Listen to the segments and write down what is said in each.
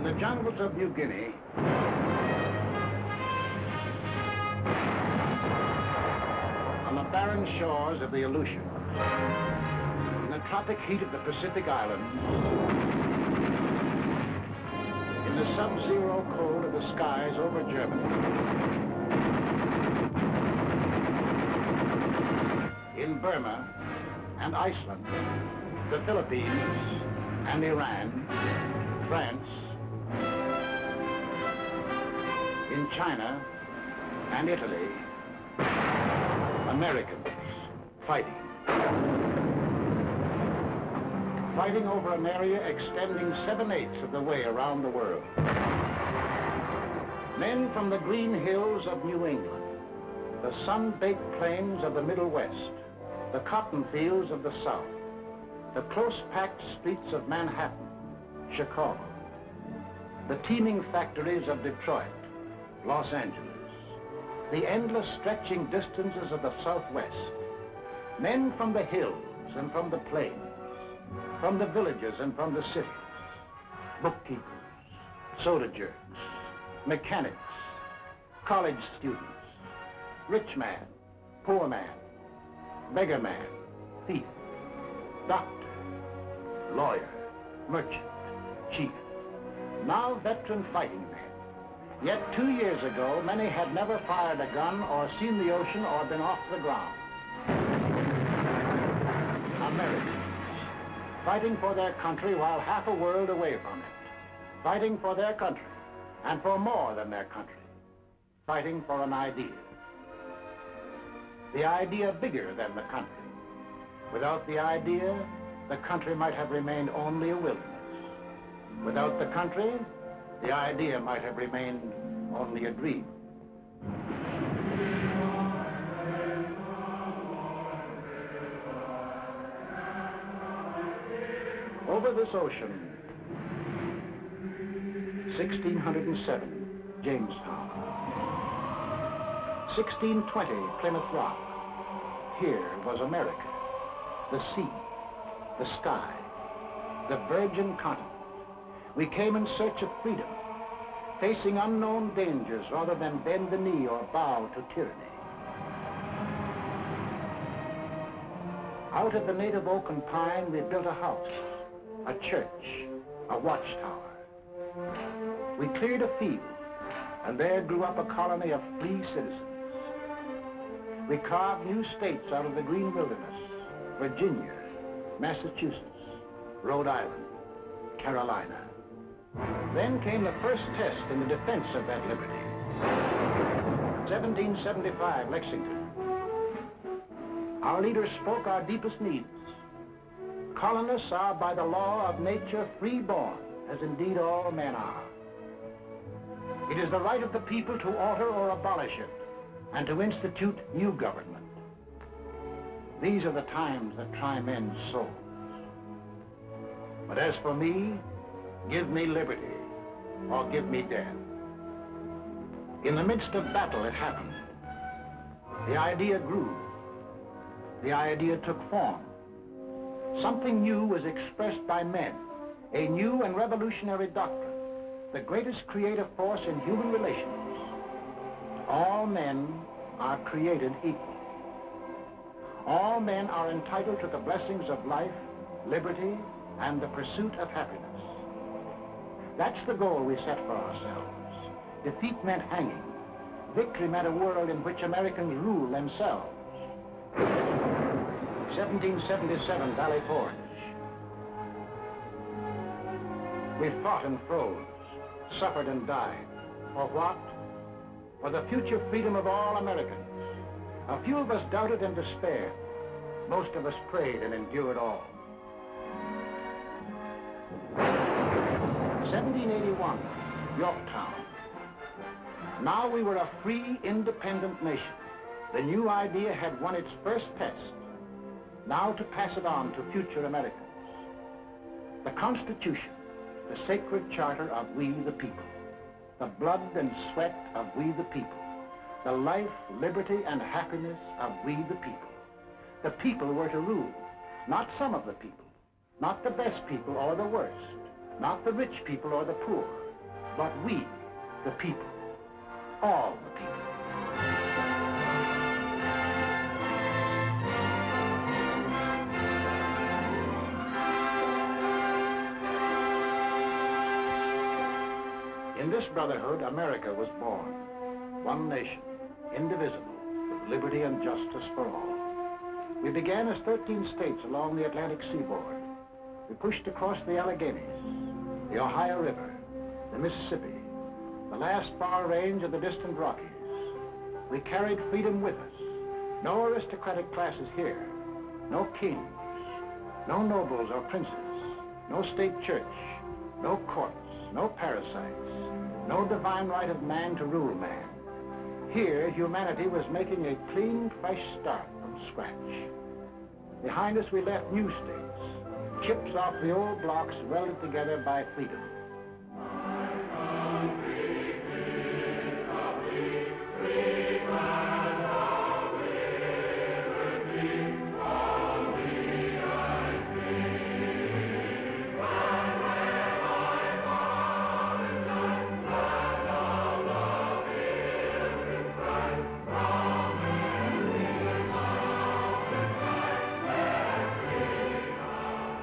In the jungles of New Guinea, on the barren shores of the Aleutians, in the tropic heat of the Pacific Islands, in the sub-zero cold of the skies over Germany, in Burma and Iceland, the Philippines and Iran, France, in China and Italy, Americans fighting. Fighting over an area extending 7/8 of the way around the world. Men from the green hills of New England, the sun-baked plains of the Middle West, the cotton fields of the South, the close-packed streets of Manhattan, Chicago, the teeming factories of Detroit, Los Angeles, the endless stretching distances of the Southwest, men from the hills and from the plains, from the villages and from the cities, bookkeepers, soda jerks, mechanics, college students, rich man, poor man, beggar man, thief, doctor, lawyer, merchant, chief, now veteran fighting men. Yet 2 years ago, many had never fired a gun or seen the ocean or been off the ground. Americans, fighting for their country while half a world away from it. Fighting for their country, and for more than their country. Fighting for an idea. The idea bigger than the country. Without the idea, the country might have remained only a wilderness. Without the country, the idea might have remained only a dream. Over this ocean, 1607, Jamestown. 1620, Plymouth Rock. Here was America, the sea, the sky, the virgin continent. We came in search of freedom, facing unknown dangers rather than bend the knee or bow to tyranny. Out of the native oak and pine, we built a house, a church, a watchtower. We cleared a field, and there grew up a colony of free citizens. We carved new states out of the green wilderness: Virginia, Massachusetts, Rhode Island, Carolina. Then came the first test in the defense of that liberty. 1775, Lexington. Our leaders spoke our deepest needs. Colonists are by the law of nature free-born, as indeed all men are. It is the right of the people to alter or abolish it, and to institute new government. These are the times that try men's souls. But as for me, give me liberty, or give me death. In the midst of battle, it happened. The idea grew. The idea took form. Something new was expressed by men, a new and revolutionary doctrine, the greatest creative force in human relations. All men are created equal. All men are entitled to the blessings of life, liberty, and the pursuit of happiness. That's the goal we set for ourselves. Defeat meant hanging. Victory meant a world in which Americans rule themselves. 1777, Valley Forge. We fought and froze, suffered and died. For what? For the future freedom of all Americans. A few of us doubted and despaired. Most of us prayed and endured all. 1781, Yorktown. Now we were a free, independent nation. The new idea had won its first test. Now to pass it on to future Americans. The Constitution, the sacred charter of we the people. The blood and sweat of we the people. The life, liberty, and happiness of we the people. The people were to rule, not some of the people, not the best people or the worst, not the rich people or the poor, but we, the people, all the people. In this brotherhood, America was born. One nation, indivisible, with liberty and justice for all. We began as 13 states along the Atlantic seaboard. We pushed across the Alleghenies, the Ohio River, the Mississippi, the last far range of the distant Rockies. We carried freedom with us. No aristocratic classes here, no kings, no nobles or princes, no state church, no courts, no parasites, no divine right of man to rule man. Here, humanity was making a clean, fresh start from scratch. Behind us, we left new states, chips off the old blocks welded together by freedom.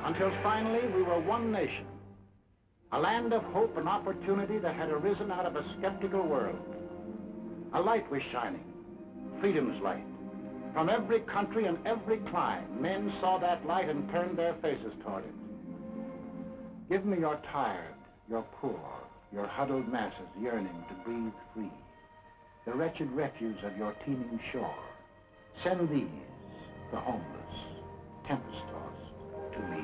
Until finally we were one nation, a land of hope and opportunity that had arisen out of a skeptical world. A light was shining, freedom's light. From every country and every clime, men saw that light and turned their faces toward it. Give me your tired, your poor, your huddled masses yearning to breathe free, the wretched refuse of your teeming shore. Send these, the homeless, tempest-tossed, to me.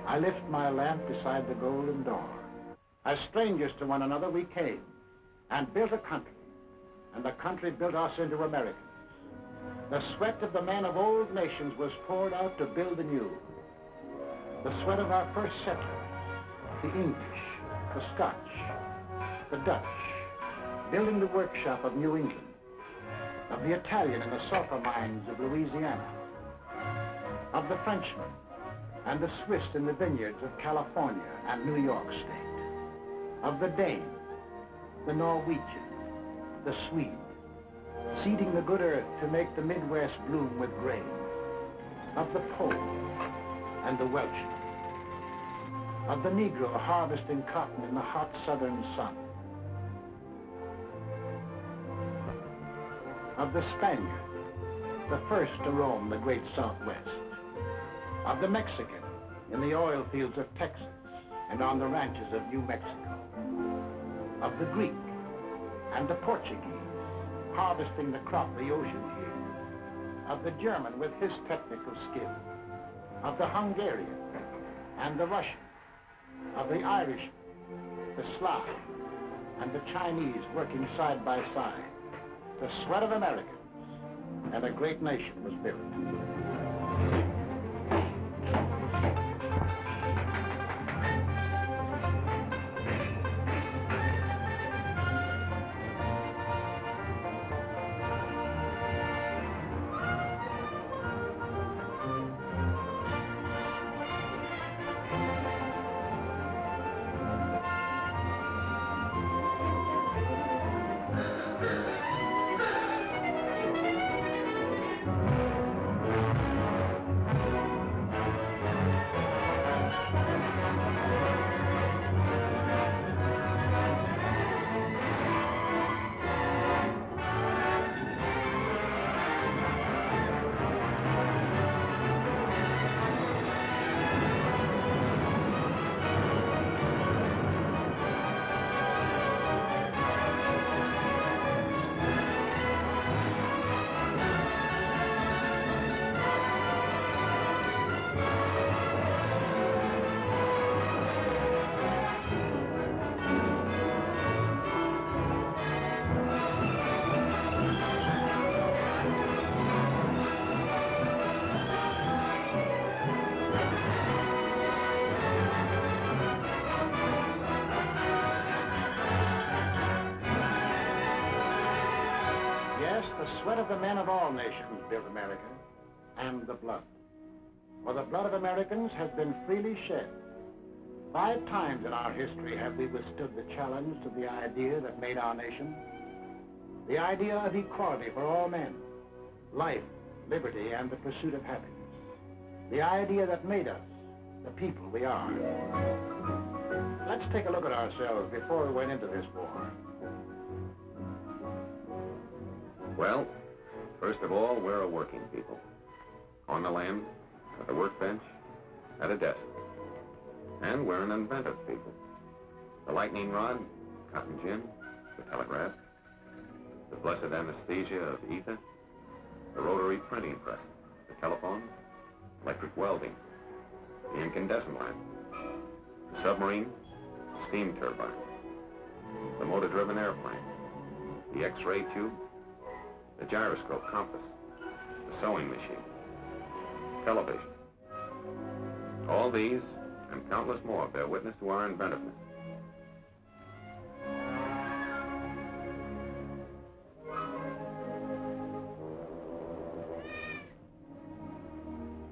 I lift my lamp beside the golden door. As strangers to one another we came and built a country, and the country built us into Americans. The sweat of the men of old nations was poured out to build anew. The sweat of our first settlers, the English, the Scotch, the Dutch, building the workshop of New England, of the Italian in the sulfur mines of Louisiana, of the Frenchman and the Swiss in the vineyards of California and New York State, of the Dane, the Norwegian, the Swede, seeding the good earth to make the Midwest bloom with grain, of the Pole and the Welshman, of the Negro harvesting cotton in the hot southern sun, of the Spaniard, the first to roam the great Southwest, of the Mexican in the oil fields of Texas and on the ranches of New Mexico, of the Greek and the Portuguese harvesting the crop the oceans yield, of the German with his technical skill, of the Hungarian and the Russian, of the Irish, the Slav, and the Chinese working side by side. The sweat of Americans, and a great nation was built. The sweat of the men of all nations built America, and the blood. For the blood of Americans has been freely shed. 5 times in our history have we withstood the challenge to the idea that made our nation. The idea of equality for all men, life, liberty, and the pursuit of happiness. The idea that made us the people we are. Let's take a look at ourselves before we went into this war. Well, first of all, we're a working people. On the land, at the workbench, at a desk. And we're an inventive people. The lightning rod, cotton gin, the telegraph, the blessed anesthesia of ether, the rotary printing press, the telephone, electric welding, the incandescent lamp, the submarine, steam turbine, the motor-driven airplane, the X-ray tube, the gyroscope compass, the sewing machine, television. All these, and countless more, bear witness to our inventiveness.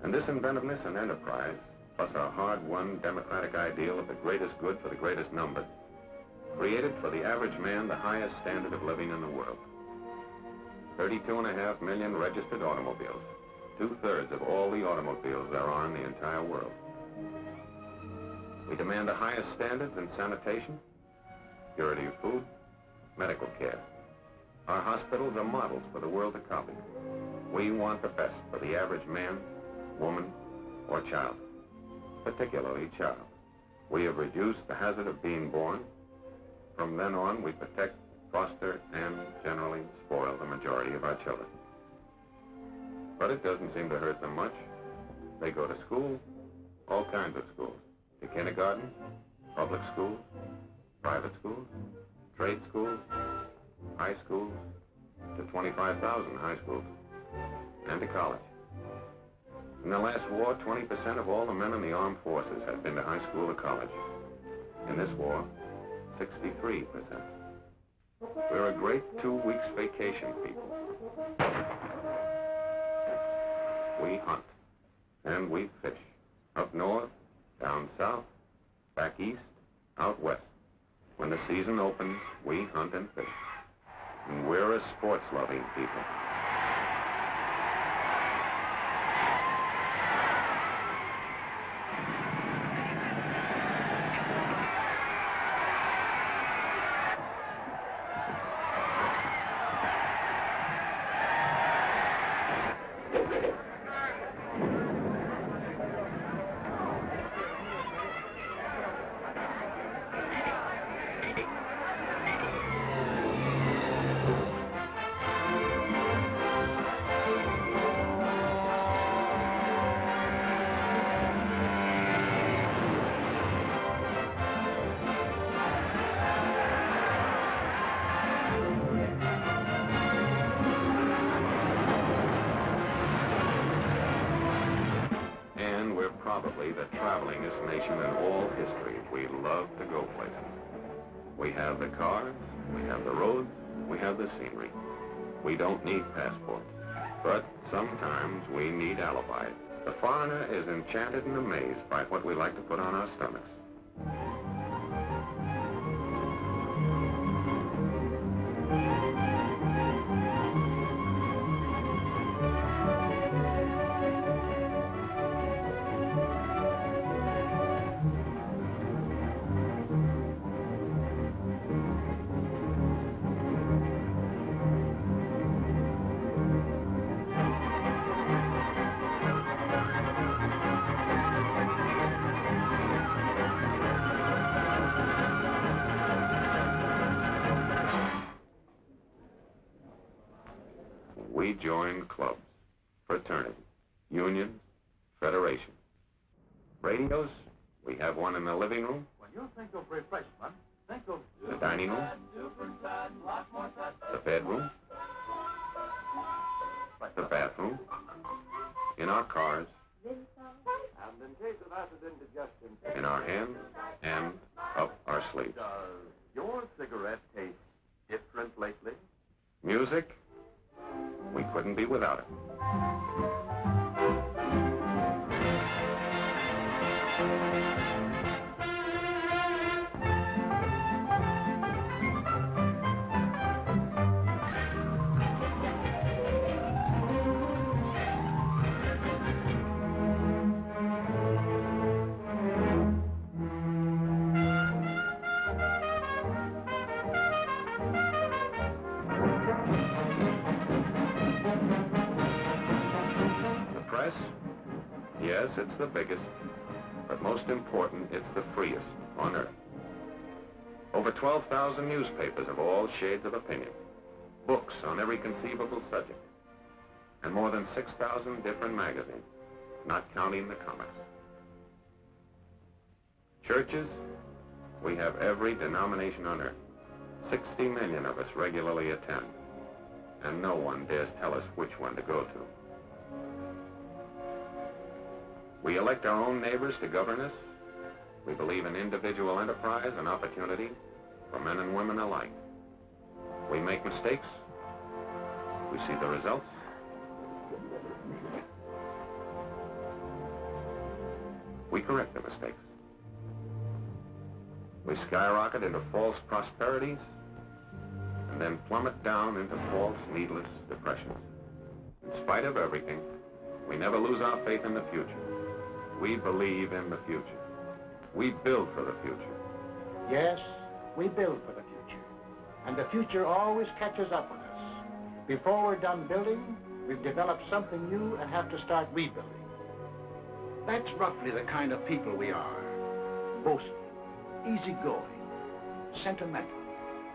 And this inventiveness and enterprise, plus our hard-won democratic ideal of the greatest good for the greatest number, created for the average man the highest standard of living in the world. 32.5 million registered automobiles, 2/3 of all the automobiles there are in the entire world. We demand the highest standards in sanitation, purity of food, medical care. Our hospitals are models for the world to copy. We want the best for the average man, woman, or child, particularly child. We have reduced the hazard of being born. From then on, we protect, foster, and generally spoil the majority of our children. But it doesn't seem to hurt them much. They go to school, all kinds of schools, to kindergarten, public schools, private schools, trade schools, high schools, to 25,000 high schools, and to college. In the last war, 20% of all the men in the armed forces had been to high school or college. In this war, 63%. We're a great 2 weeks vacation people. We hunt, and we fish. Up north, down south, back east, out west. When the season opens, we hunt and fish. And we're a sports-loving people. Probably the travelingest nation in all history. We love to go places. We have the cars, we have the roads, we have the scenery. We don't need passports, but sometimes we need alibis. The foreigner is enchanted and amazed by what we like to put on our stomachs. We join clubs, fraternities, unions, federations. Radios, we have one in the living room. When you think of refreshment, think of the dining room, the bedroom, the bathroom, in our cars, and in case of acid indigestion, in our hands, and up our sleeves. Does your cigarette taste different lately? Music, we couldn't be without it. Yes, it's the biggest, but most important, it's the freest on earth. Over 12,000 newspapers of all shades of opinion, books on every conceivable subject, and more than 6,000 different magazines, not counting the comics. Churches, we have every denomination on earth. 60 million of us regularly attend, and no one dares tell us which one to go to. We elect our own neighbors to govern us. We believe in individual enterprise and opportunity for men and women alike. We make mistakes. We see the results. We correct the mistakes. We skyrocket into false prosperities and then plummet down into false, needless depressions. In spite of everything, we never lose our faith in the future. We believe in the future. We build for the future. Yes, we build for the future. And the future always catches up with us. Before we're done building, we've developed something new and have to start rebuilding. That's roughly the kind of people we are. Boastful, easygoing, sentimental,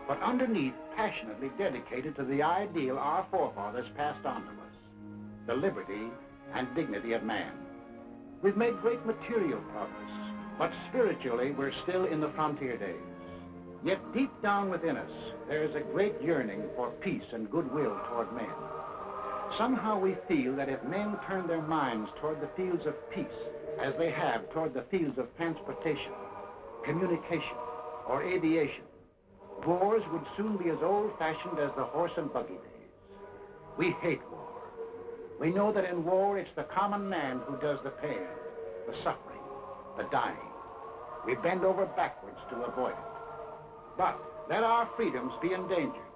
but underneath passionately dedicated to the ideal our forefathers passed on to us, the liberty and dignity of man. We've made great material progress, but spiritually we're still in the frontier days. Yet deep down within us, there is a great yearning for peace and goodwill toward men. Somehow we feel that if men turn their minds toward the fields of peace, as they have toward the fields of transportation, communication, or aviation, wars would soon be as old-fashioned as the horse and buggy days. We hate war. We know that in war, it's the common man who does the pain, the suffering, the dying. We bend over backwards to avoid it. But let our freedoms be endangered,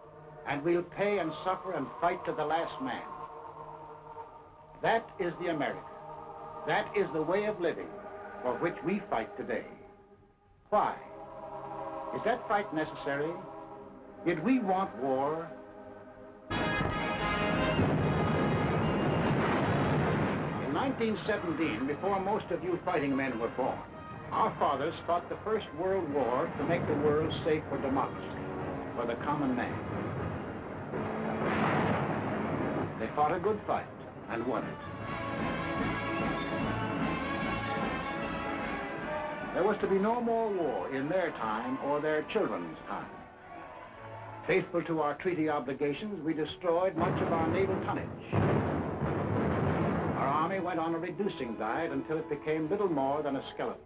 and we'll pay and suffer and fight to the last man. That is the America. That is the way of living for which we fight today. Why? Is that fight necessary? Did we want war? In 1917, before most of you fighting men were born, our fathers fought the First World War to make the world safe for democracy, for the common man. They fought a good fight and won it. There was to be no more war in their time or their children's time. Faithful to our treaty obligations, we destroyed much of our naval tonnage. Our army went on a reducing diet until it became little more than a skeleton.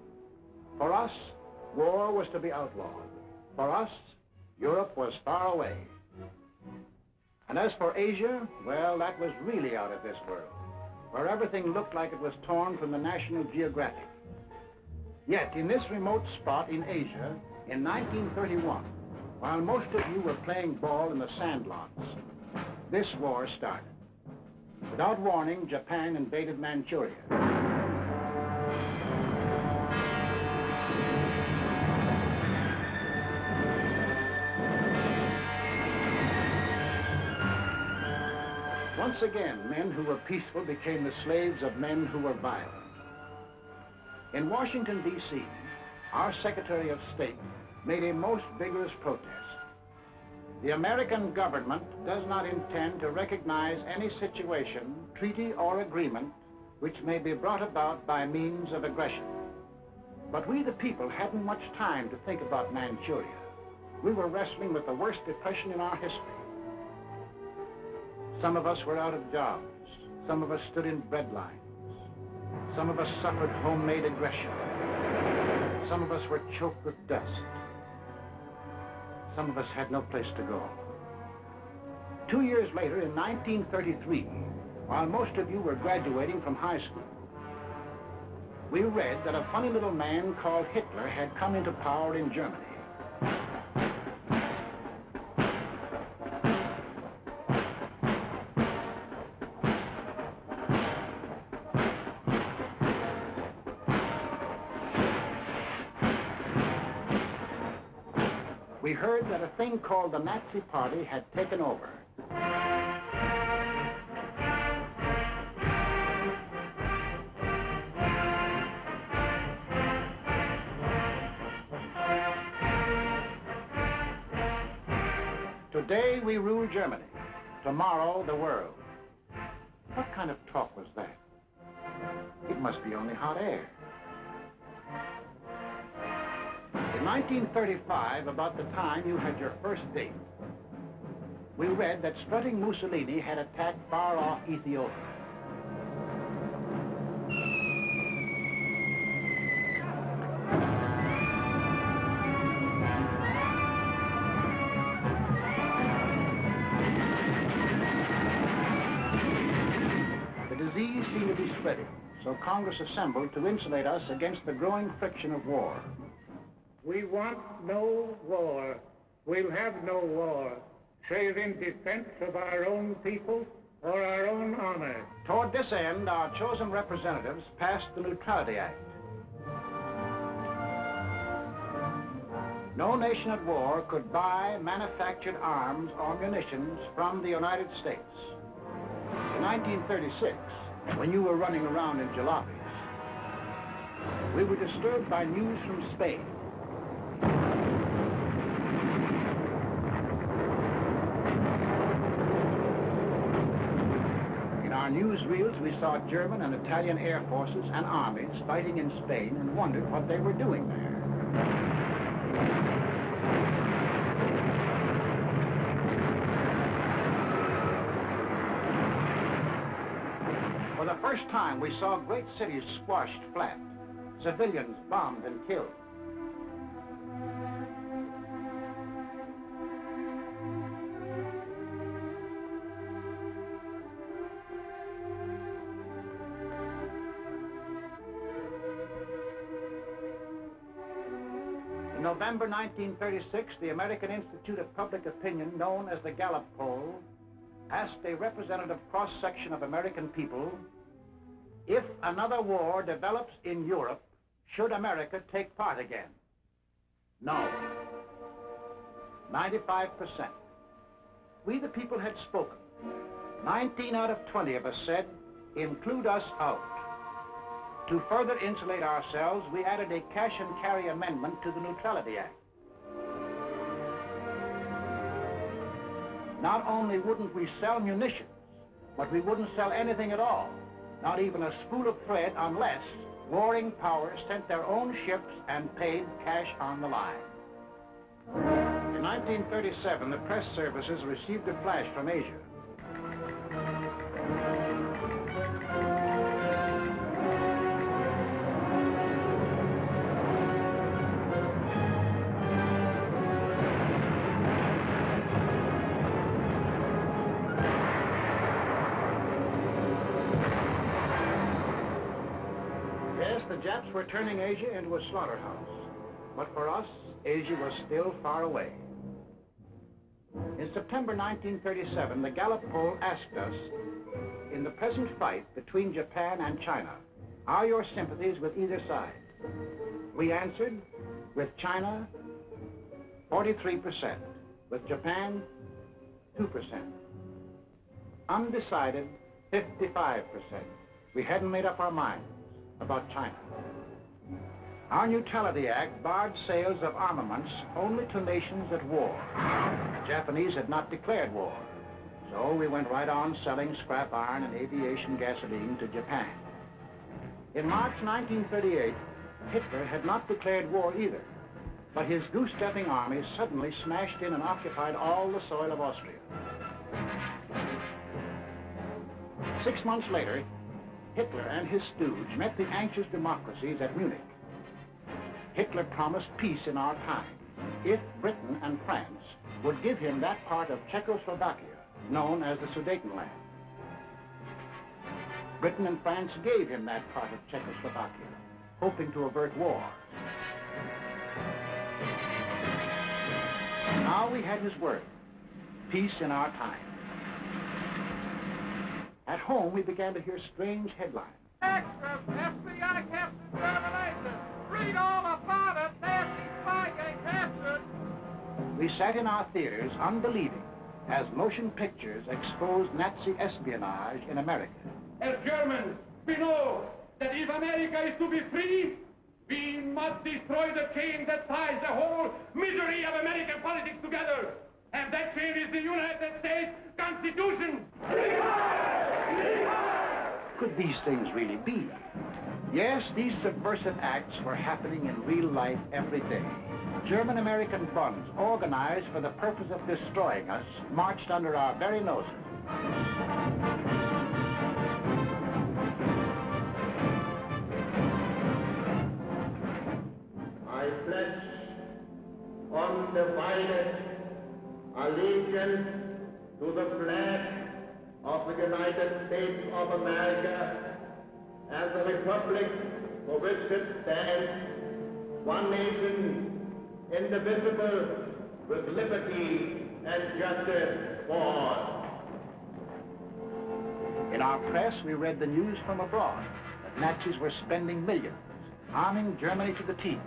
For us, war was to be outlawed. For us, Europe was far away. And as for Asia, well, that was really out of this world, where everything looked like it was torn from the National Geographic. Yet, in this remote spot in Asia, in 1931, while most of you were playing ball in the sandlots, this war started. Without warning, Japan invaded Manchuria. Once again, men who were peaceful became the slaves of men who were violent. In Washington, D.C., our Secretary of State made a most vigorous protest. The American government does not intend to recognize any situation, treaty, or agreement which may be brought about by means of aggression. But we, the people, hadn't much time to think about Manchuria. We were wrestling with the worst depression in our history. Some of us were out of jobs. Some of us stood in bread lines. Some of us suffered homemade aggression. Some of us were choked with dust. Some of us had no place to go. 2 years later, in 1933, while most of you were graduating from high school, we read that a funny little man called Hitler had come into power in Germany. We heard that a thing called the Nazi Party had taken over. Today we rule Germany, tomorrow the world. What kind of talk was that? It must be only hot air. In 1935, about the time you had your first date, we read that strutting Mussolini had attacked far-off Ethiopia. The disease seemed to be spreading, so Congress assembled to insulate us against the growing friction of war. We want no war. We'll have no war, save in defense of our own people or our own honor. Toward this end, our chosen representatives passed the Neutrality Act. No nation at war could buy manufactured arms or munitions from the United States. In 1936, when you were running around in jalopies, we were disturbed by news from Spain. In our newsreels, we saw German and Italian air forces and armies fighting in Spain and wondered what they were doing there. For the first time, we saw great cities squashed flat, civilians bombed and killed. In November 1936, the American Institute of Public Opinion, known as the Gallup poll, asked a representative cross-section of American people, if another war develops in Europe, should America take part again? No. 95%. We the people had spoken. 19 out of 20 of us said, include us out. To further insulate ourselves, we added a cash and carry amendment to the Neutrality Act. Not only wouldn't we sell munitions, but we wouldn't sell anything at all, not even a spool of thread, unless warring powers sent their own ships and paid cash on the line. In 1937, the press services received a flash from Asia. The Japs were turning Asia into a slaughterhouse. But for us, Asia was still far away. In September 1937, the Gallup poll asked us, in the present fight between Japan and China, are your sympathies with either side? We answered, with China, 43%. With Japan, 2%. Undecided, 55%. We hadn't made up our minds about China. Our Neutrality Act barred sales of armaments only to nations at war. The Japanese had not declared war, so we went right on selling scrap iron and aviation gasoline to Japan. In March 1938, Hitler had not declared war either, but his goose-stepping armies suddenly smashed in and occupied all the soil of Austria. 6 months later, Hitler and his stooge met the anxious democracies at Munich. Hitler promised peace in our time if Britain and France would give him that part of Czechoslovakia known as the Sudetenland. Britain and France gave him that part of Czechoslovakia, hoping to avert war. Now we had his word, peace in our time. At home, we began to hear strange headlines. Extras, FBI captured termination. Read all about it. Nasty spy gang captured. We sat in our theaters unbelieving as motion pictures exposed Nazi espionage in America. As Germans, we know that if America is to be free, we must destroy the chain that ties the whole misery of American politics together. and that chain is the United States Constitution. Could these things really be? Yes, these subversive acts were happening in real life every day. German-American bonds organized for the purpose of destroying us marched under our very noses. I pledge undivided allegiance to the flag of the United States of America and the republic for which it stands, one nation, indivisible, with liberty and justice for all. In our press, we read the news from abroad that Nazis were spending millions, arming Germany to the teeth.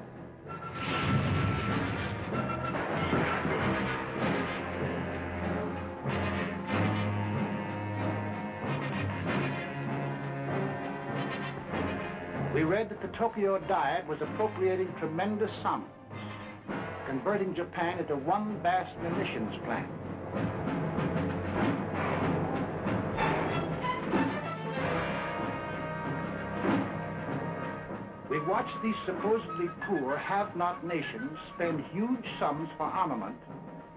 We read that the Tokyo Diet was appropriating tremendous sums, converting Japan into one vast munitions plant. We watched these supposedly poor, have-not nations spend huge sums for armament,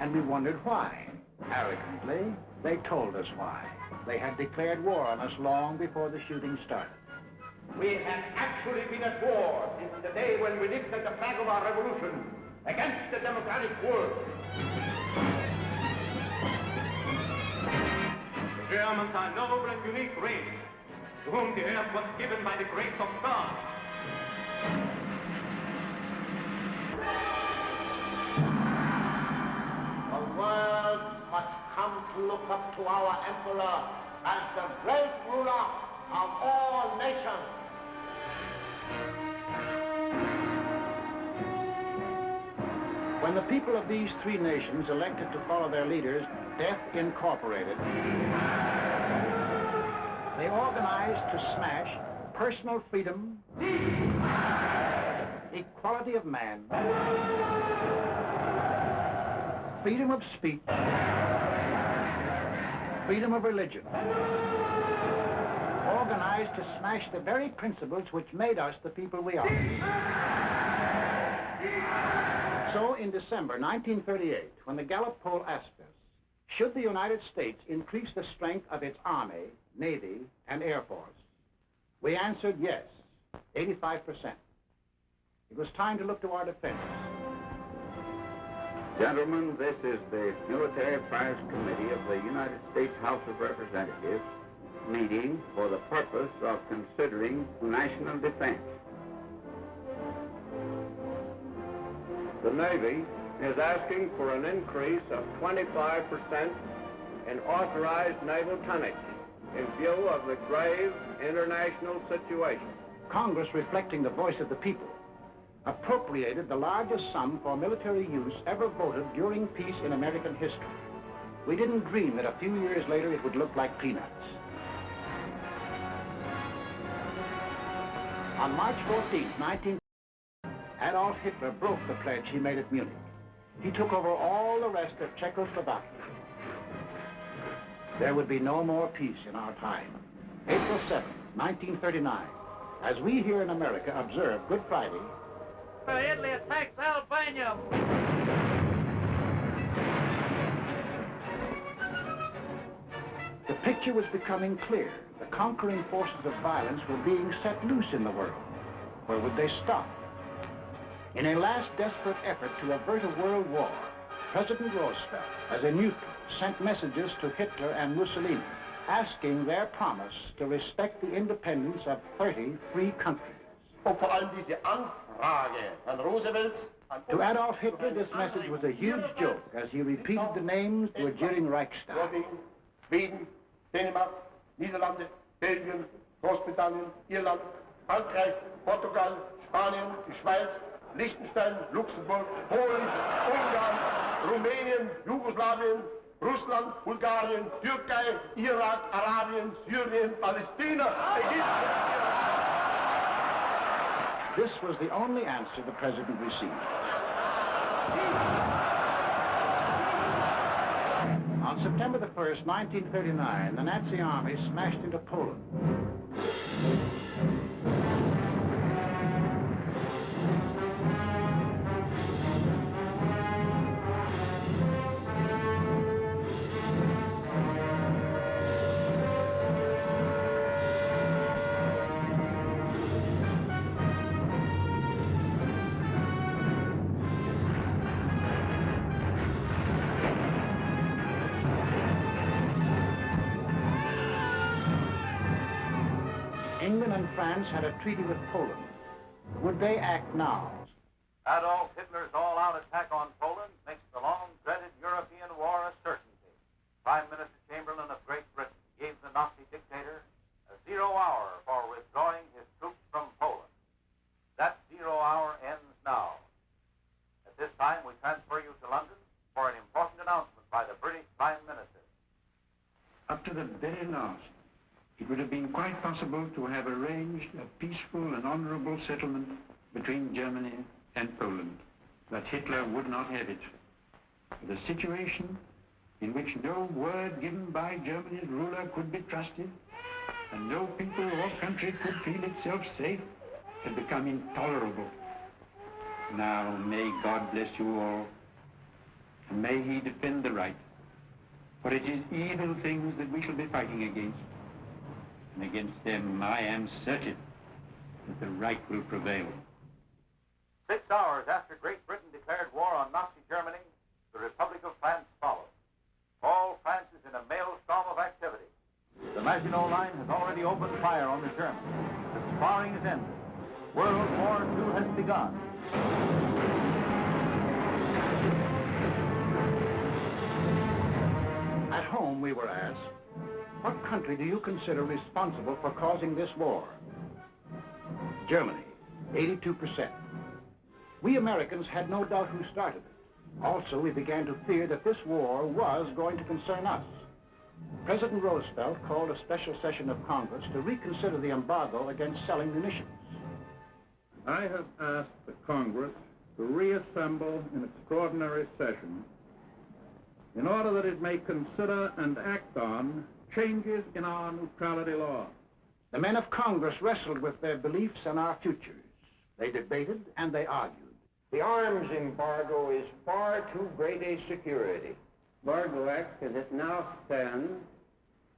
and we wondered why. Arrogantly, they told us why. They had declared war on us long before the shooting started. We have actually been at war since the day when we lifted the flag of our revolution against the democratic world. The Germans are a noble and unique race, to whom the earth was given by the grace of God. The world must come to look up to our emperor as the great ruler of all nations. When the people of these three nations elected to follow their leaders, Death Incorporated, they organized to smash personal freedom, equality of man, freedom of speech, freedom of religion, organized to smash the very principles which made us the people we are. So in December 1938, when the Gallup poll asked us, should the United States increase the strength of its Army, Navy, and Air Force, we answered yes, 85%. It was time to look to our defense. Gentlemen, this is the Military Affairs Committee of the United States House of Representatives meeting for the purpose of considering national defense. The Navy is asking for an increase of 25% in authorized naval tonnage in view of the grave international situation. Congress, reflecting the voice of the people, appropriated the largest sum for military use ever voted during peace in American history. We didn't dream that a few years later it would look like peanuts. On March 14, 19... Adolf Hitler broke the pledge he made at Munich. He took over all the rest of Czechoslovakia. There would be no more peace in our time. April 7, 1939, as we here in America observe Good Friday, Italy attacks Albania. the picture was becoming clear. The conquering forces of violence were being set loose in the world. Where would they stop? In a last desperate effort to avert a world war, President Roosevelt, as a neutral, sent messages to Hitler and Mussolini, asking their promise to respect the independence of 30 free countries. To Adolf Hitler, this message was a huge joke as he repeated the names to a jeering Reichstag. Schweden, Dänemark, Niederlande, Belgien, Großbritannien, Irland, Frankreich, Portugal, Spanien, die Schweiz, Liechtenstein, Luxemburg, Polen, Ungarn, Rumänien, Jugoslawien, Russland, Bulgarien, Türkei, Irak, Arabien, Syrien, Palästina, Ägypten. This was the only answer the president received. 1st, 1939, the Nazi army smashed into Poland. England and France had a treaty with Poland. Would they act now? Adolf Hitler's all-out attack on Poland makes the long-dreaded European war a certainty. Prime Minister Chamberlain of Great Britain gave the Nazi dictator a 0 hour for withdrawing his troops from Poland. That 0 hour ends now. At this time, we transfer you to London for an important announcement by the British Prime Minister. Up to the very last, it would have been quite possible to have arranged a peaceful and honorable settlement between Germany and Poland. But Hitler would not have it. The situation in which no word given by Germany's ruler could be trusted, and no people or country could feel itself safe, had become intolerable. Now, may God bless you all, and may He defend the right, for it is evil things that we shall be fighting against. And against them, I am certain that the right will prevail. 6 hours after Great Britain declared war on Nazi Germany, the Republic of France followed. All France is in a maelstrom of activity. The Maginot Line has already opened fire on the Germans. The sparring is ended. World War II has begun. At home, we were asked, what country do you consider responsible for causing this war? Germany, 82%. We Americans had no doubt who started it. Also, we began to fear that this war was going to concern us. President Roosevelt called a special session of Congress to reconsider the embargo against selling munitions. I have asked the Congress to reassemble in extraordinary session in order that it may consider and act on changes in our neutrality law. The men of Congress wrestled with their beliefs and our futures. They debated and they argued. The arms embargo is far too great a security. Embargo Act, as it now stands,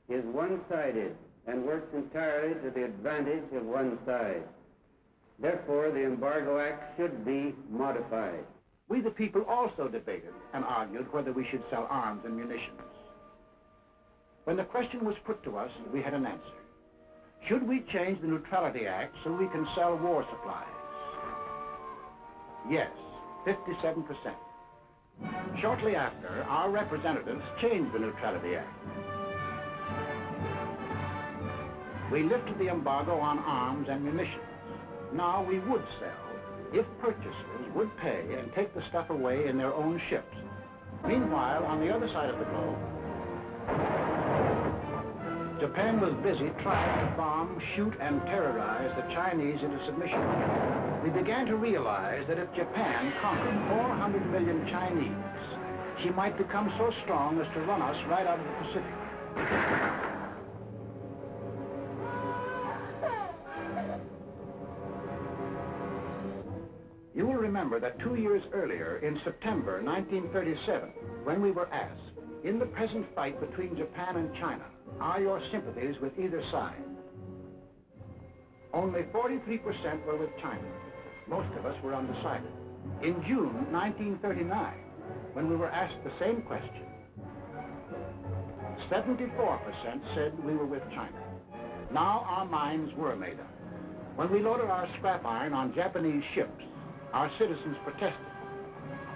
is one-sided and works entirely to the advantage of one side. Therefore, the Embargo Act should be modified. We, the people, also debated and argued whether we should sell arms and munitions. When the question was put to us, we had an answer. Should we change the Neutrality Act so we can sell war supplies? Yes, 57%. Shortly after, our representatives changed the Neutrality Act. We lifted the embargo on arms and munitions. Now we would sell if purchasers would pay and take the stuff away in their own ships. Meanwhile, on the other side of the globe, Japan was busy trying to bomb, shoot, and terrorize the Chinese into submission. We began to realize that if Japan conquered 400 million Chinese, she might become so strong as to run us right out of the Pacific. You will remember that 2 years earlier, in September 1937, when we were asked, in the present fight between Japan and China, are your sympathies with either side? Only 43% were with China. Most of us were undecided. In June 1939, when we were asked the same question, 74% said we were with China. Now our minds were made up. When we loaded our scrap iron on Japanese ships, our citizens protested.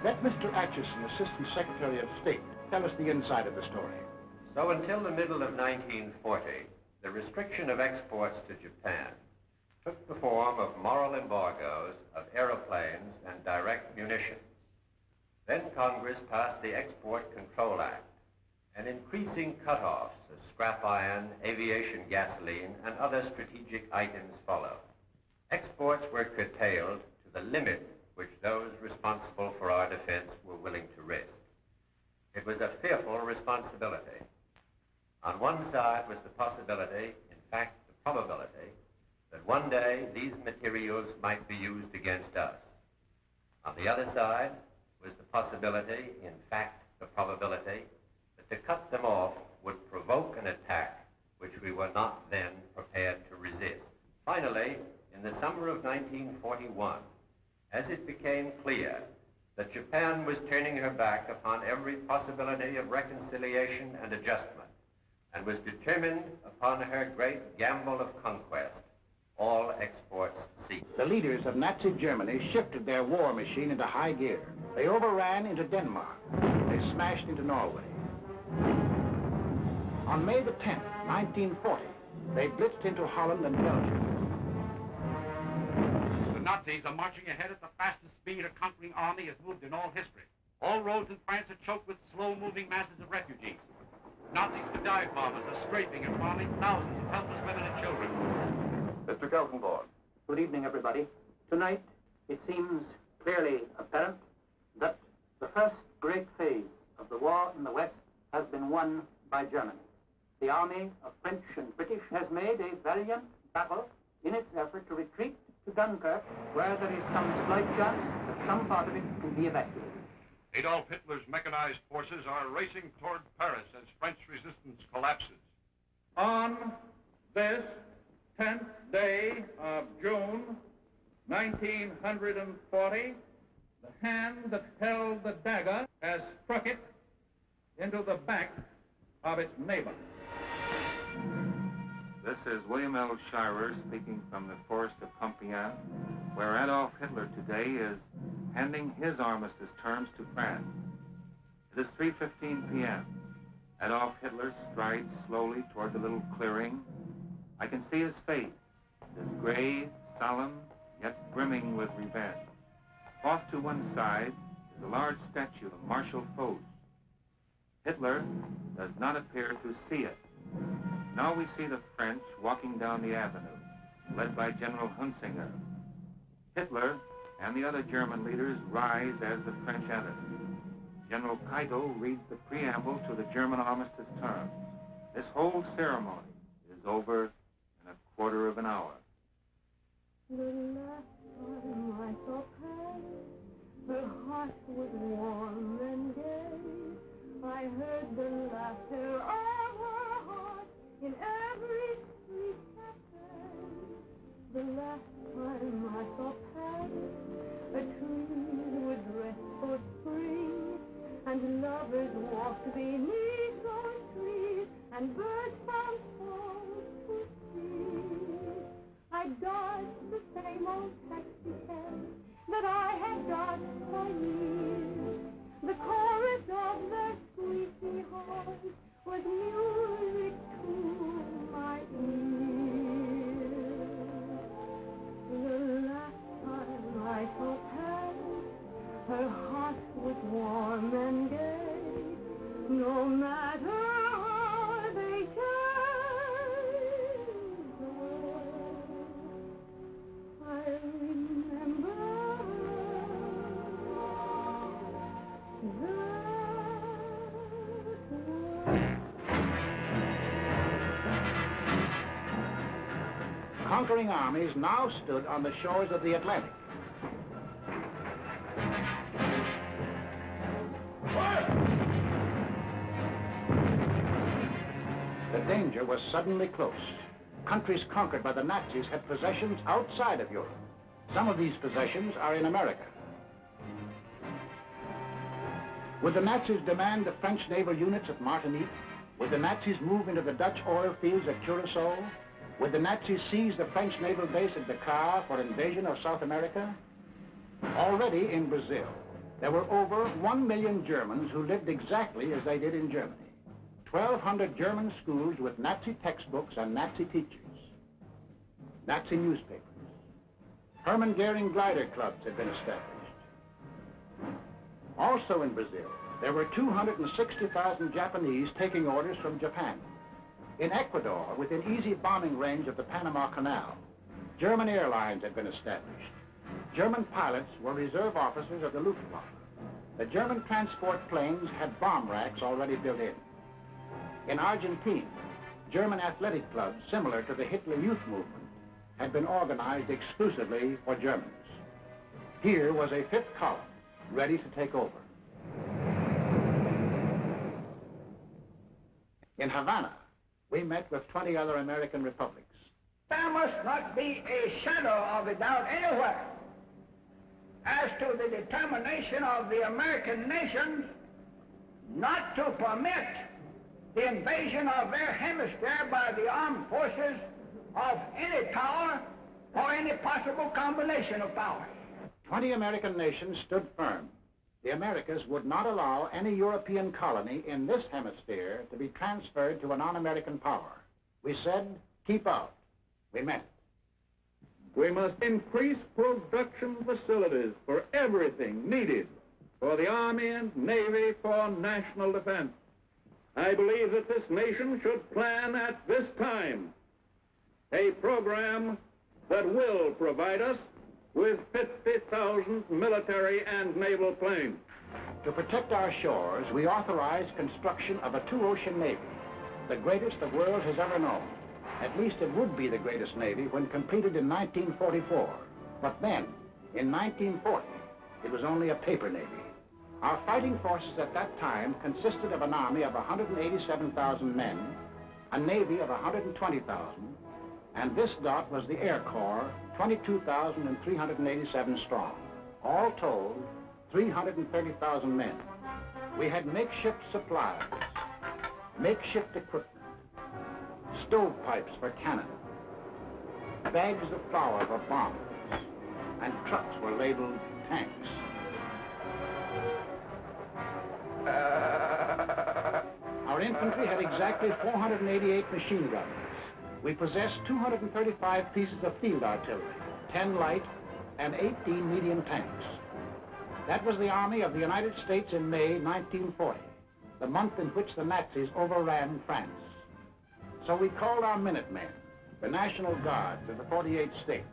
Let Mr. Atchison, Assistant Secretary of State, tell us the inside of the story. So until the middle of 1940, the restriction of exports to Japan took the form of moral embargoes of aeroplanes and direct munitions. Then Congress passed the Export Control Act, and increasing cutoffs of scrap iron, aviation gasoline, and other strategic items followed. Exports were curtailed to the limit which those responsible for our defense were willing to risk. It was a fearful responsibility. On one side was the possibility, in fact the probability, that one day these materials might be used against us. On the other side was the possibility, in fact the probability, that to cut them off would provoke an attack which we were not then prepared to resist. Finally, in the summer of 1941, as it became clear that Japan was turning her back upon every possibility of reconciliation and adjustment, and was determined upon her great gamble of conquest, all exports ceased. The leaders of Nazi Germany shifted their war machine into high gear. They overran into Denmark. They smashed into Norway. On May the 10th, 1940, they blitzed into Holland and Belgium. The Nazis are marching ahead at the fastest speed a conquering army has moved in all history. All roads in France are choked with slow-moving masses of refugees. Nazis with dive bombers are scraping and bombing thousands of helpless women and children. Mr. Kelsenborn. Good evening, everybody. Tonight, it seems clearly apparent that the first great phase of the war in the West has been won by Germany. The army of French and British has made a valiant battle in its effort to retreat to Dunkirk, where there is some slight chance that some part of it can be evacuated. Adolf Hitler's mechanized forces are racing toward Paris as French resistance collapses. On this 10th day of June, 1940, the hand that held the dagger has struck it into the back of its neighbor. This is William L. Shirer speaking from the forest of Compiègne, where Adolf Hitler today is handing his armistice terms to France. It is 3:15 p.m. Adolf Hitler strides slowly toward the little clearing. I can see his face. It is grave, solemn, yet brimming with revenge. Off to one side is a large statue of Marshal Foch. Hitler does not appear to see it. Now we see the French walking down the avenue, led by General Hunsinger. Hitler and the other German leaders rise as the French enter. General Keitel reads the preamble to the German armistice terms. This whole ceremony is over in a quarter of an hour. The last time I saw Paris, her heart was warm and gay. I heard the laughter of her heart in every street cafe. The last time I saw Paris, a tree was dressed for spring, and lovers walked beneath those trees, and birds found songs to sing. I dodged the same old taxi cab that I had dodged for years. The chorus of their squeaky horns was music to my ears. The last time I saw Paris, her heart was warm and gay. No matter how they changed the world, I remember Conquering armies now stood on the shores of the Atlantic. The danger was suddenly close. Countries conquered by the Nazis had possessions outside of Europe. Some of these possessions are in America. Would the Nazis demand the French naval units at Martinique? Would the Nazis move into the Dutch oil fields at Curacao? Would the Nazis seize the French naval base at Dakar for invasion of South America? Already in Brazil, there were over 1 million Germans who lived exactly as they did in Germany. 1,200 German schools with Nazi textbooks and Nazi teachers. Nazi newspapers. Hermann Goering glider clubs had been established. Also in Brazil, there were 260,000 Japanese taking orders from Japan. In Ecuador, within easy bombing range of the Panama Canal, German airlines had been established. German pilots were reserve officers of the Luftwaffe. The German transport planes had bomb racks already built in. In Argentina, German athletic clubs similar to the Hitler Youth Movement had been organized exclusively for Germans. Here was a fifth column ready to take over. In Havana, we met with 20 other American republics. There must not be a shadow of a doubt anywhere as to the determination of the American nations not to permit the invasion of their hemisphere by the armed forces of any power or any possible combination of powers. 20 American nations stood firm. The Americas would not allow any European colony in this hemisphere to be transferred to a non-American power. We said, keep out. We meant it. We must increase production facilities for everything needed for the Army and Navy for national defense. I believe that this nation should plan at this time a program that will provide us with 50,000 military and naval planes. To protect our shores, we authorized construction of a two-ocean navy, the greatest the world has ever known. At least it would be the greatest navy when completed in 1944. But then, in 1940, it was only a paper navy. Our fighting forces at that time consisted of an army of 187,000 men, a navy of 120,000, and this dot was the Air Corps, 22,387 strong. All told, 330,000 men. We had makeshift supplies, makeshift equipment, stovepipes for cannon, bags of flour for bombs, and trucks were labeled tanks. Our infantry had exactly 488 machine guns. We possessed 235 pieces of field artillery, 10 light and 18 medium tanks. That was the Army of the United States in May 1940, the month in which the Nazis overran France. So we called our Minutemen, the National Guards of the 48 states.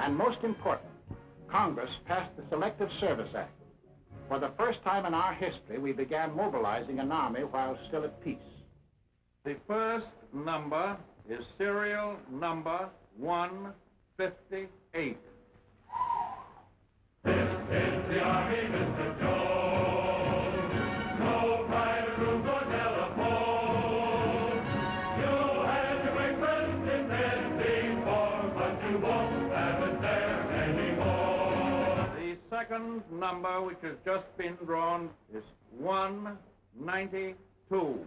And most important, Congress passed the Selective Service Act. For the first time in our history, we began mobilizing an army while still at peace. The first number is serial number 158. This is the Army, Mr. Jones. No private rooms or telephone. You had your breakfast in bed before, but you won't have it there anymore. The second number, which has just been drawn, is 192.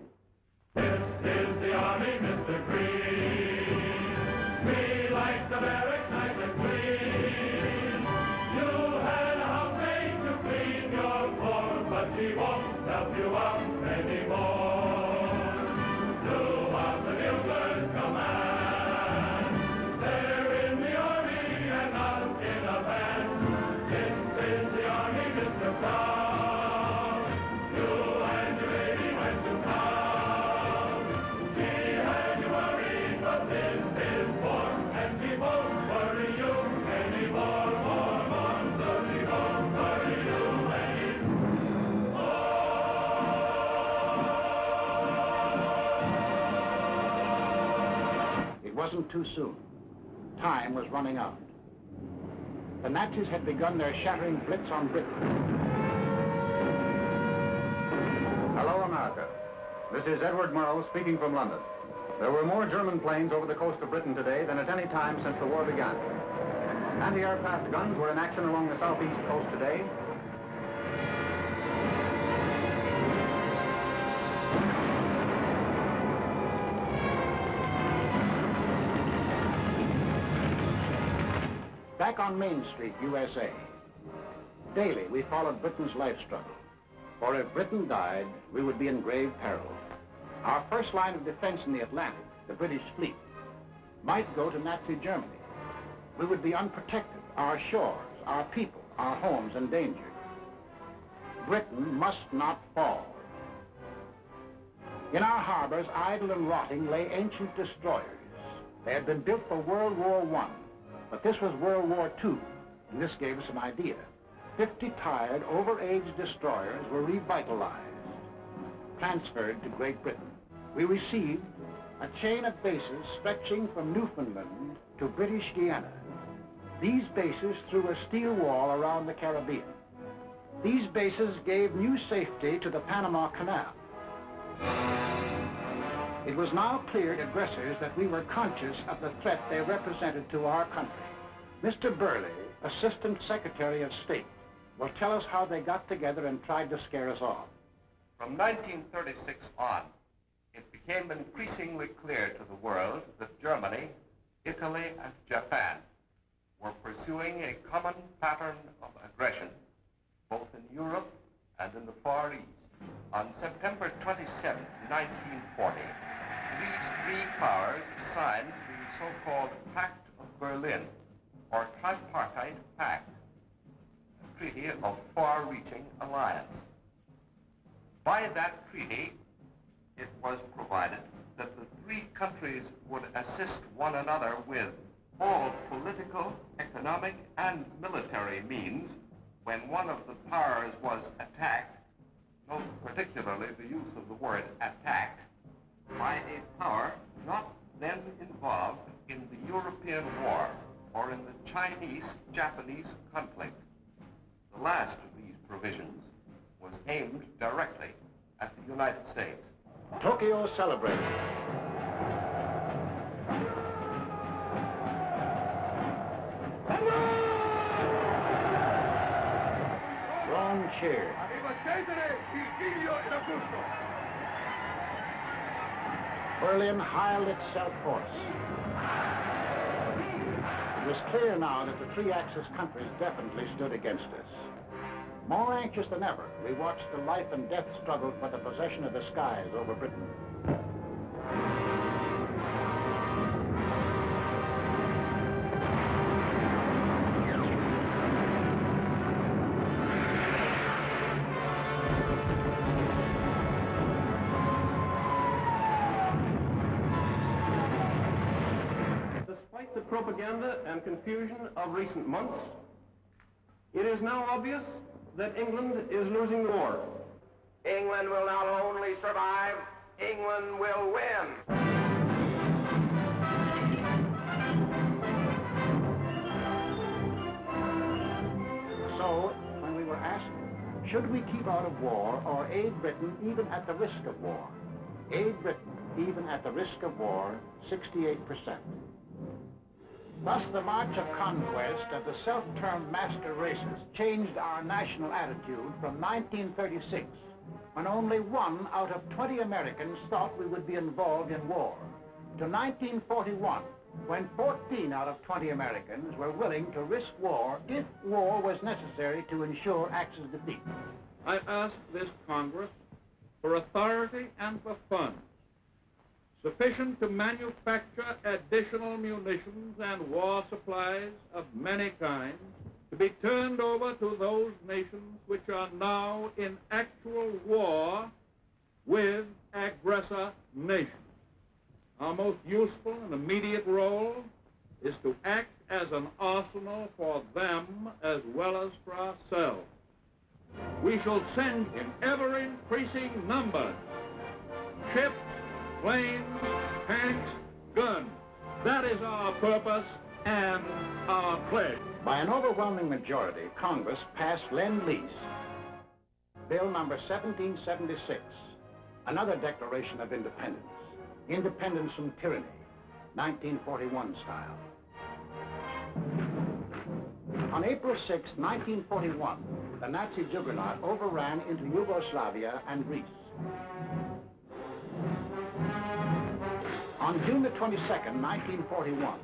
This is the Army, Mr. Green. We like the barracks nice and clean. You had a housemaid to clean your floor, but she won't help you out anymore. Do what the buglers command. They're in the Army and not in a band. This is the Army, Mr. Brown. You and your lady went to town. She had you worried, but this is war, and she won't worry you anymore. More, so she won't worry you anymore. It wasn't too soon. Time was running out. The Nazis had begun their shattering blitz on Britain. Hello, America. This is Edward Murrow speaking from London. There were more German planes over the coast of Britain today than at any time since the war began. Anti-aircraft guns were in action along the southeast coast today. Back on Main Street, USA, daily we followed Britain's life struggle. For if Britain died, we would be in grave peril. Our first line of defense in the Atlantic, the British fleet, might go to Nazi Germany. We would be unprotected, our shores, our people, our homes endangered. Britain must not fall. In our harbors, idle and rotting, lay ancient destroyers. They had been built for World War I, but this was World War II, and this gave us an idea. 50 tired, over-aged destroyers were revitalized. transferred to Great Britain. We received a chain of bases stretching from Newfoundland to British Guiana. These bases threw a steel wall around the Caribbean. These bases gave new safety to the Panama Canal. It was now clear to aggressors that we were conscious of the threat they represented to our country. Mr. Burley, Assistant Secretary of State, will tell us how they got together and tried to scare us off. From 1936 on, it became increasingly clear to the world that Germany, Italy, and Japan were pursuing a common pattern of aggression, both in Europe and in the Far East. On September 27, 1940, these three powers signed the so-called Pact of Berlin, or Tripartite Pact, a treaty of far-reaching alliance. By that treaty, it was provided that the three countries would assist one another with all political, economic, and military means when one of the powers was attacked, note particularly the use of the word attacked, by a power not then involved in the European War or in the Chinese-Japanese conflict. The last of these provisions was aimed directly at the United States. Tokyo celebrated. Rome cheered. Berlin hired itself forth. It was clear now that the three Axis countries definitely stood against us. More anxious than ever, we watched the life and death struggle for the possession of the skies over Britain. Despite the propaganda and confusion of recent months, it is now obvious that England is losing the war. England will not only survive, England will win. So, when we were asked, should we keep out of war or aid Britain even at the risk of war? Aid Britain even at the risk of war, 68%. Thus, the march of conquest of the self-termed master races changed our national attitude from 1936, when only 1 out of 20 Americans thought we would be involved in war, to 1941, when 14 out of 20 Americans were willing to risk war if war was necessary to ensure Axis defeat. I ask this Congress for authority and for funds sufficient to manufacture additional munitions and war supplies of many kinds to be turned over to those nations which are now in actual war with aggressor nations. Our most useful and immediate role is to act as an arsenal for them as well as for ourselves. We shall send in ever-increasing numbers ships, planes, tanks, guns. That is our purpose and our pledge. By an overwhelming majority, Congress passed Lend-Lease, Bill number 1776, another declaration of independence. Independence from tyranny, 1941 style. On April 6, 1941, the Nazi juggernaut overran into Yugoslavia and Greece. On June the 22nd, 1941,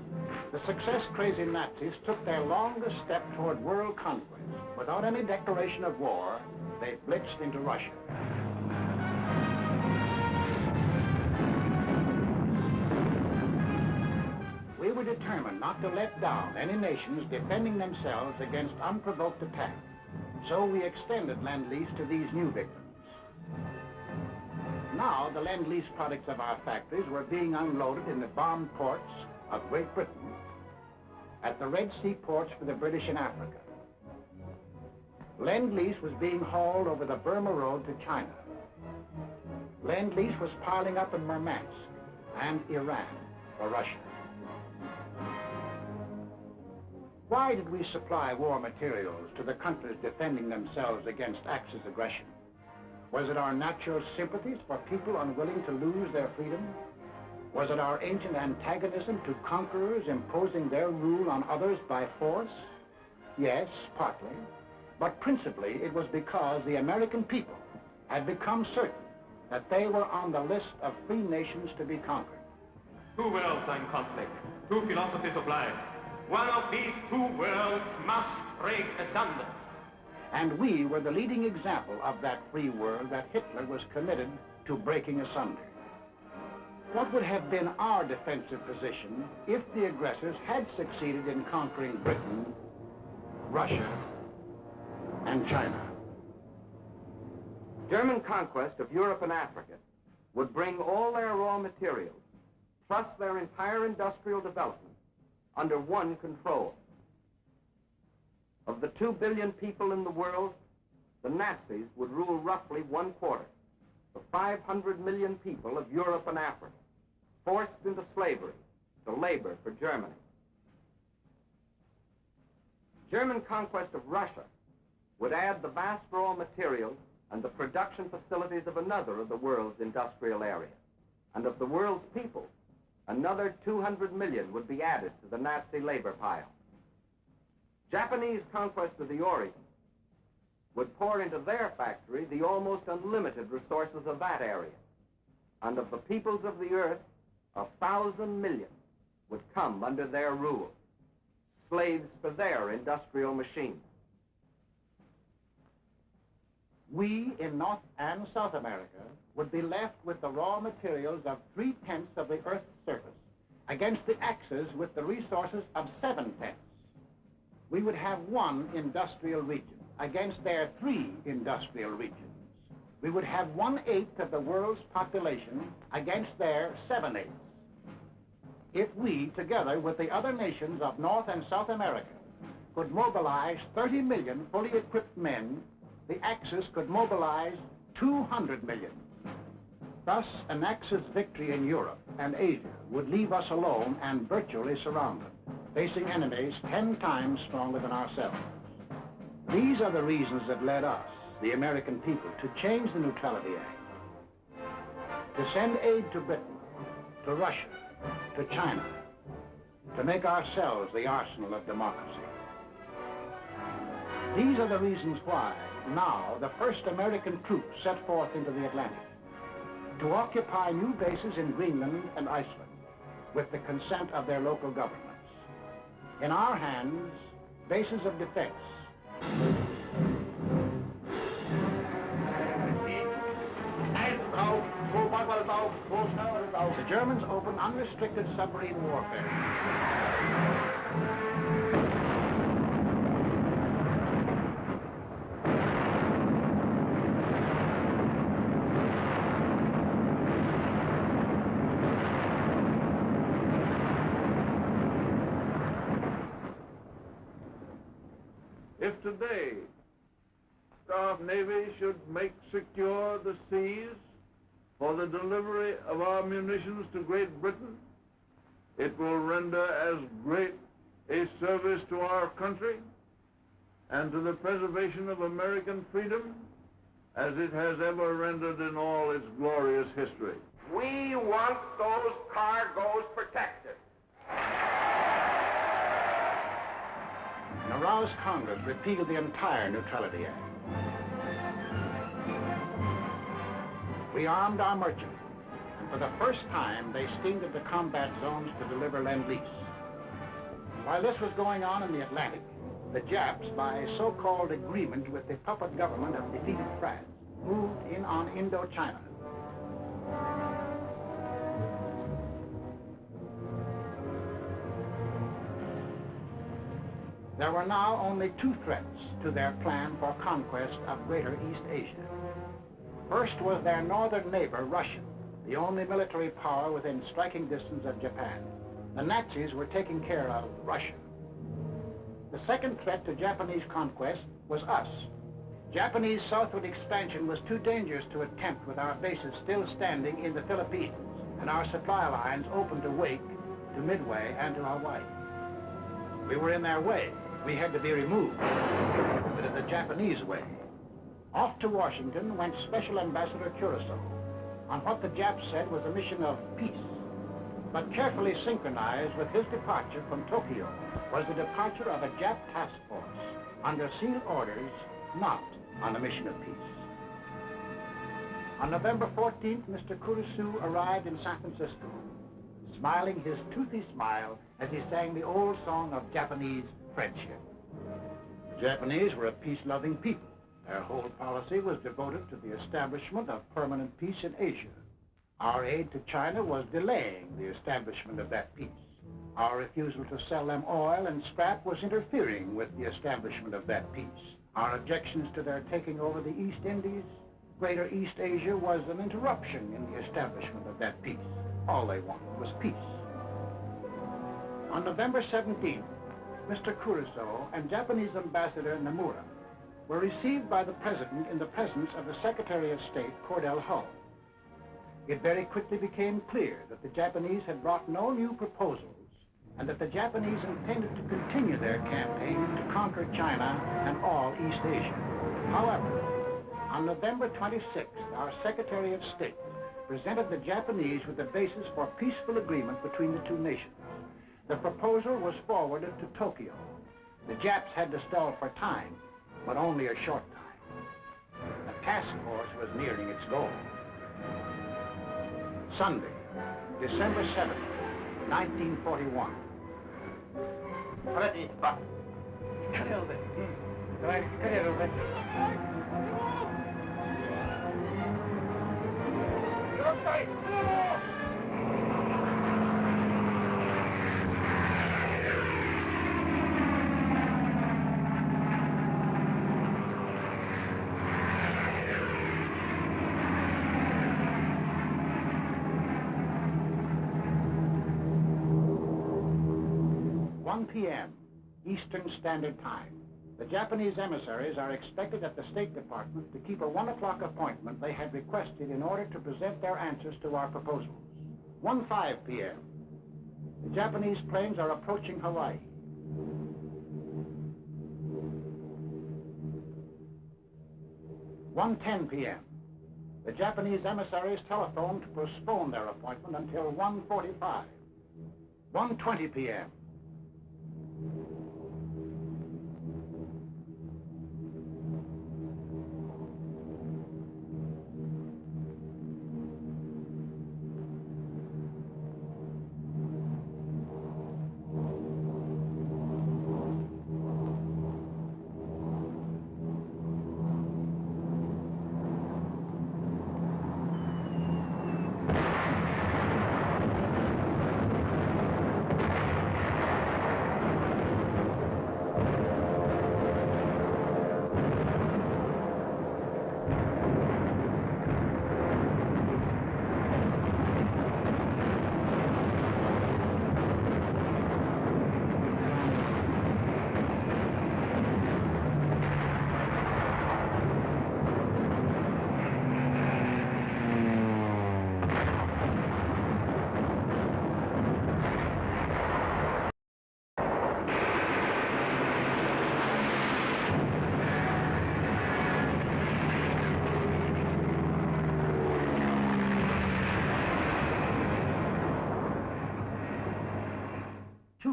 the success-crazy Nazis took their longest step toward world conquest. Without any declaration of war, they blitzed into Russia. We were determined not to let down any nations defending themselves against unprovoked attack. So we extended Lend-Lease to these new victims. Now, the Lend-Lease products of our factories were being unloaded in the bombed ports of Great Britain, at the Red Sea ports for the British in Africa. Lend-Lease was being hauled over the Burma Road to China. Lend-Lease was piling up in Murmansk and Iran for Russia. Why did we supply war materials to the countries defending themselves against Axis aggression? Was it our natural sympathies for people unwilling to lose their freedom? Was it our ancient antagonism to conquerors imposing their rule on others by force? Yes, partly. But principally, it was because the American people had become certain that they were on the list of free nations to be conquered. Two worlds are in conflict, two philosophies of life. One of these two worlds must break asunder. And we were the leading example of that free world that Hitler was committed to breaking asunder. What would have been our defensive position if the aggressors had succeeded in conquering Britain, Russia, and China? German conquest of Europe and Africa would bring all their raw materials, plus their entire industrial development, under one control. Of the 2 billion people in the world, the Nazis would rule roughly 1/4, the 500 million people of Europe and Africa, forced into slavery to labor for Germany. German conquest of Russia would add the vast raw materials and the production facilities of another of the world's industrial areas. And of the world's people, another 200 million would be added to the Nazi labor pile. Japanese conquest of the Orient would pour into their factory the almost unlimited resources of that area. And of the peoples of the earth, 1,000 million would come under their rule, slaves for their industrial machines. We in North and South America would be left with the raw materials of 3/10 of the Earth's surface against the Axis with the resources of 7/10. We would have one industrial region against their 3 industrial regions. We would have 1/8 of the world's population against their 7/8. If we, together with the other nations of North and South America, could mobilize 30 million fully equipped men, the Axis could mobilize 200 million. Thus, an Axis victory in Europe and Asia would leave us alone and virtually surrounded, facing enemies 10 times stronger than ourselves. These are the reasons that led us, the American people, to change the Neutrality Act, to send aid to Britain, to Russia, to China, to make ourselves the arsenal of democracy. These are the reasons why now the first American troops set forth into the Atlantic to occupy new bases in Greenland and Iceland with the consent of their local governments. In our hands, bases of defense. The Germans open unrestricted submarine warfare. If today our Navy should make secure the seas for the delivery of our munitions to Great Britain, it will render as great a service to our country and to the preservation of American freedom as it has ever rendered in all its glorious history. We want those cargoes protected. An aroused Congress repealed the entire Neutrality Act. We armed our merchants, and for the first time, they steamed into combat zones to deliver Lend-Lease. While this was going on in the Atlantic, the Japs, by so-called agreement with the puppet government of defeated France, moved in on Indochina. There were now only 2 threats to their plan for conquest of Greater East Asia. First was their northern neighbor, Russia, the only military power within striking distance of Japan. The Nazis were taking care of Russia. The second threat to Japanese conquest was us. Japanese southward expansion was too dangerous to attempt with our bases still standing in the Philippines and our supply lines open to Wake, to Midway, and to Hawaii. We were in their way. We had to be removed, but in the Japanese way. Off to Washington went Special Ambassador Curacao on what the Japs said was a mission of peace. But carefully synchronized with his departure from Tokyo was the departure of a Jap task force under sealed orders, not on a mission of peace. On November 14th, Mr. Curacao arrived in San Francisco, smiling his toothy smile as he sang the old song of Japanese friendship. The Japanese were a peace-loving people. Their whole policy was devoted to the establishment of permanent peace in Asia. Our aid to China was delaying the establishment of that peace. Our refusal to sell them oil and scrap was interfering with the establishment of that peace. Our objections to their taking over the East Indies, Greater East Asia, was an interruption in the establishment of that peace. All they wanted was peace. On November 17th, Mr. Curacao and Japanese Ambassador Nomura were received by the President in the presence of the Secretary of State, Cordell Hull. It very quickly became clear that the Japanese had brought no new proposals and that the Japanese intended to continue their campaign to conquer China and all East Asia. However, on November 26th, our Secretary of State presented the Japanese with the basis for peaceful agreement between the two nations. The proposal was forwarded to Tokyo. The Japs had to stall for time, but only a short time. The task force was nearing its goal. Sunday, December 7th, 1941. p.m. Eastern Standard Time. The Japanese emissaries are expected at the State Department to keep a 1 o'clock appointment they had requested in order to present their answers to our proposals. 1:05 p.m. The Japanese planes are approaching Hawaii. 1:10 p.m. The Japanese emissaries telephoned to postpone their appointment until 1:45. 1:20 p.m.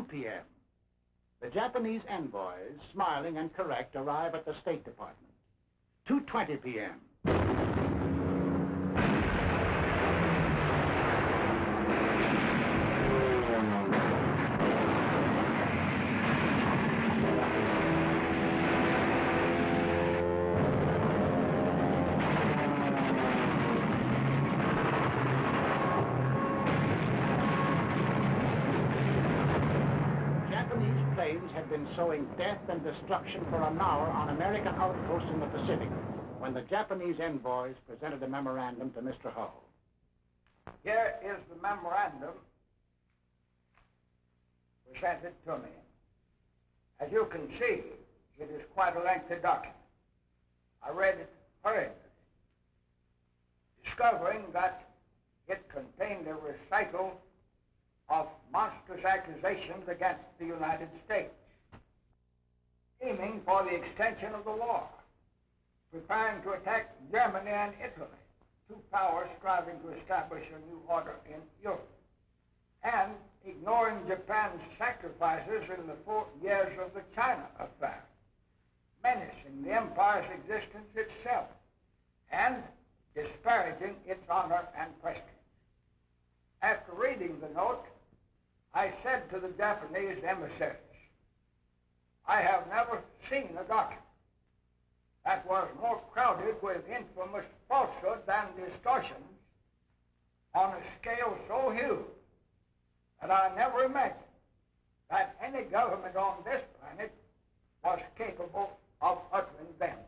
p.m. The Japanese envoys, smiling and correct, arrive at the State Department. 2:20 p.m. Had been sowing death and destruction for an hour on American outposts in the Pacific when the Japanese envoys presented a memorandum to Mr. Hull. Here is the memorandum presented to me. As you can see, it is quite a lengthy document. I read it hurriedly, discovering that it contained a recital of monstrous accusations against the United States, aiming for the extension of the war, preparing to attack Germany and Italy, two powers striving to establish a new order in Europe, and ignoring Japan's sacrifices in the 4 years of the China affair, menacing the empire's existence itself, and disparaging its honor and prestige. After reading the note, I said to the Japanese emissaries, I have never seen a document that was more crowded with infamous falsehoods and distortions on a scale so huge that I never imagined that any government on this planet was capable of uttering them.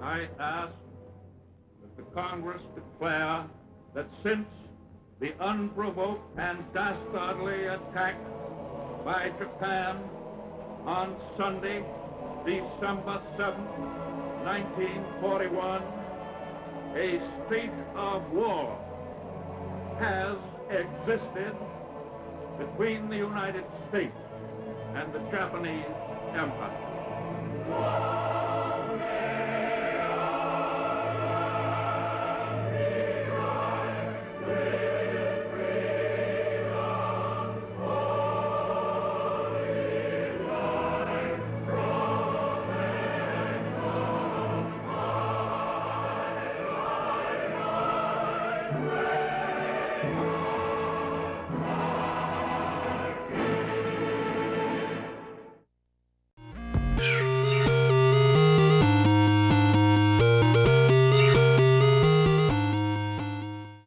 I ask that the Congress declare that since the unprovoked and dastardly attack by Japan on Sunday, December 7, 1941, a state of war has existed between the United States and the Japanese Empire.